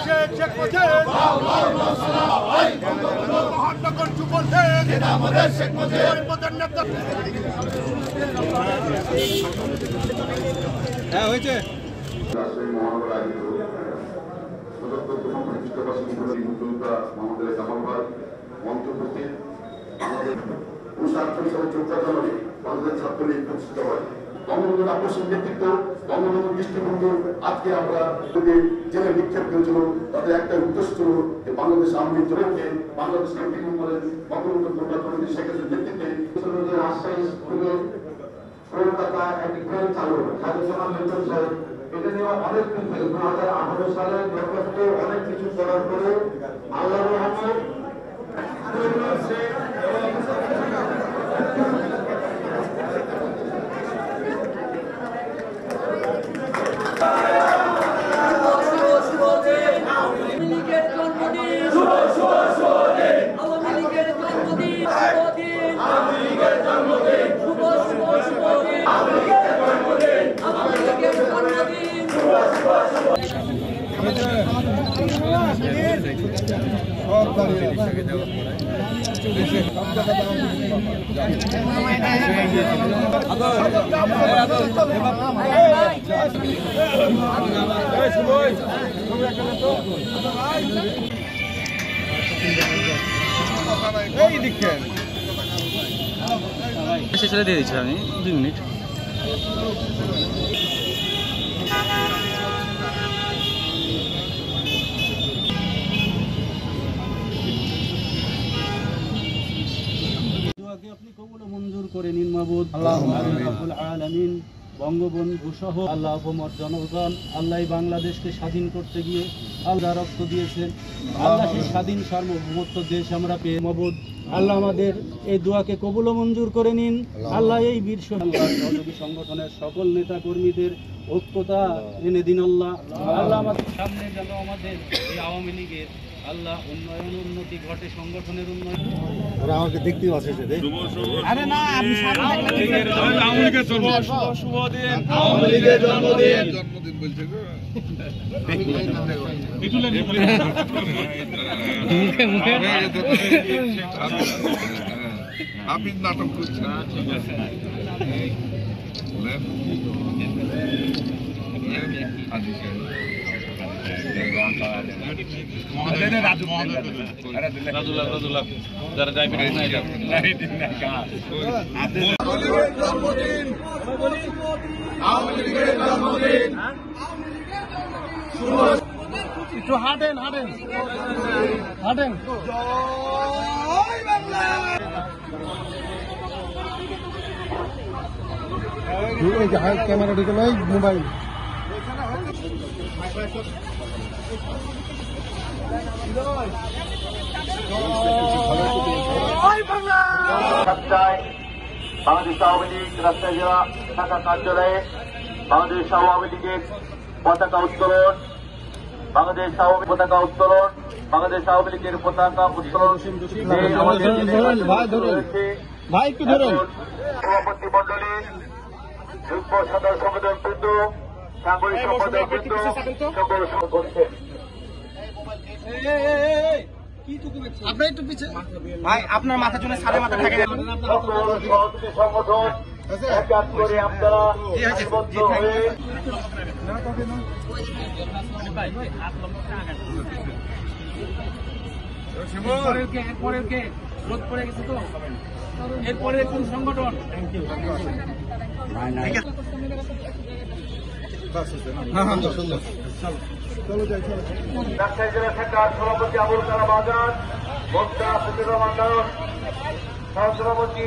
শেখ মুজিব মহানগর যুব শেখ হ্যাঁ হয়েছে বঙ্গবন্ধুর আকর্ষণ নেতৃত্ব বঙ্গবন্ধুর দৃষ্টিভঙ্গি আজকে আমরা যদি জেলে নিক্ষেপ করেছিল তাদের একটা উদ্দেশ্য ছিল যে বাংলাদেশ আওয়ামী লীগকে বাংলাদেশকে বিলীন করেন বঙ্গবন্ধু কমিটি শেখ হাসিনার নেতৃত্বে রাজশাহী থেকে কলকাতা একটি ট্রেন চালু এটা নিয়ে অনেক কিছু 2018 সালে অনেক কিছু করার পরে আল্লাহ রহমান ছেড়ে দিয়ে দিচ্ছি আমি 2 মিনিট। আপনি কবুল মঞ্জুর করে নিন মাবুদ আল্লাহুম্মা রাব্বুল আলামিন। বঙ্গবন্ধু সহ আল্লাহ অপমর জনগণ আল্লাহ বাংলাদেশকে স্বাধীন করতে গিয়ে আল্লাহ রক্ত দিয়েছেন। আল্লাহ সেই স্বাধীন সার্বভৌমত্ব দেশ আমরা পেয়ে মাবুদ আল্লাহ আমাদের এই দোয়াকে কবুল মঞ্জুর করে নিন। আল্লাহ এই বীর সহযোগী সংগঠনের সকল নেতা কর্মীদের ঐক্যতা এনে দিন আল্লাহ। আল্লাহ আমাদের সামনে যেন আমাদের এই আওয়ামী লীগের আল্লাহ উন্নয়ন উন্নতি ঘটে, সংগঠনের উন্নয়ন। ওরা আমাকে দেখতে পাচ্ছে আরে না আপনি আওয়ামী লীগের শুভ দিন, আওয়ামী লীগের জন্মদিন বলছে গো আপনি নাটক করছেন একটু হাঁটেন হাঁটেন হাঁটেন। ক্যামেরা ঢুকে নাই মোবাইল বাংলাদেশ আওয়ামী লীগ রাজশাহী জেলা শাখা কার্যালয়ে বাংলাদেশ আওয়ামী লীগের পতাকা উত্তোলন, বাংলাদেশ আওয়ামী পতাকা উত্তোলন, বাংলাদেশ আওয়ামী লীগের পতাকা উত্তোলন সভাপতি মন্ডলী, যুগ্ম সাধারণ সম্পাদক বৃন্দ, সাংগঠনিক সম্পাদক বৃন্দ সকল করছেন। আপনি একটু পিছিয়ে ভাই, আপনার মাথার জন্য সাড়ে মাথা থাকে সহযোগী সংগঠন একাত করে আপনারা আবদ্ধ হয়ে এরপরে কোন সংগঠন রাজশাহী জেলা শাখার সভাপতি আবুল কালাম আজাদ, বক্তা ফকির রহমান সহসভাপতি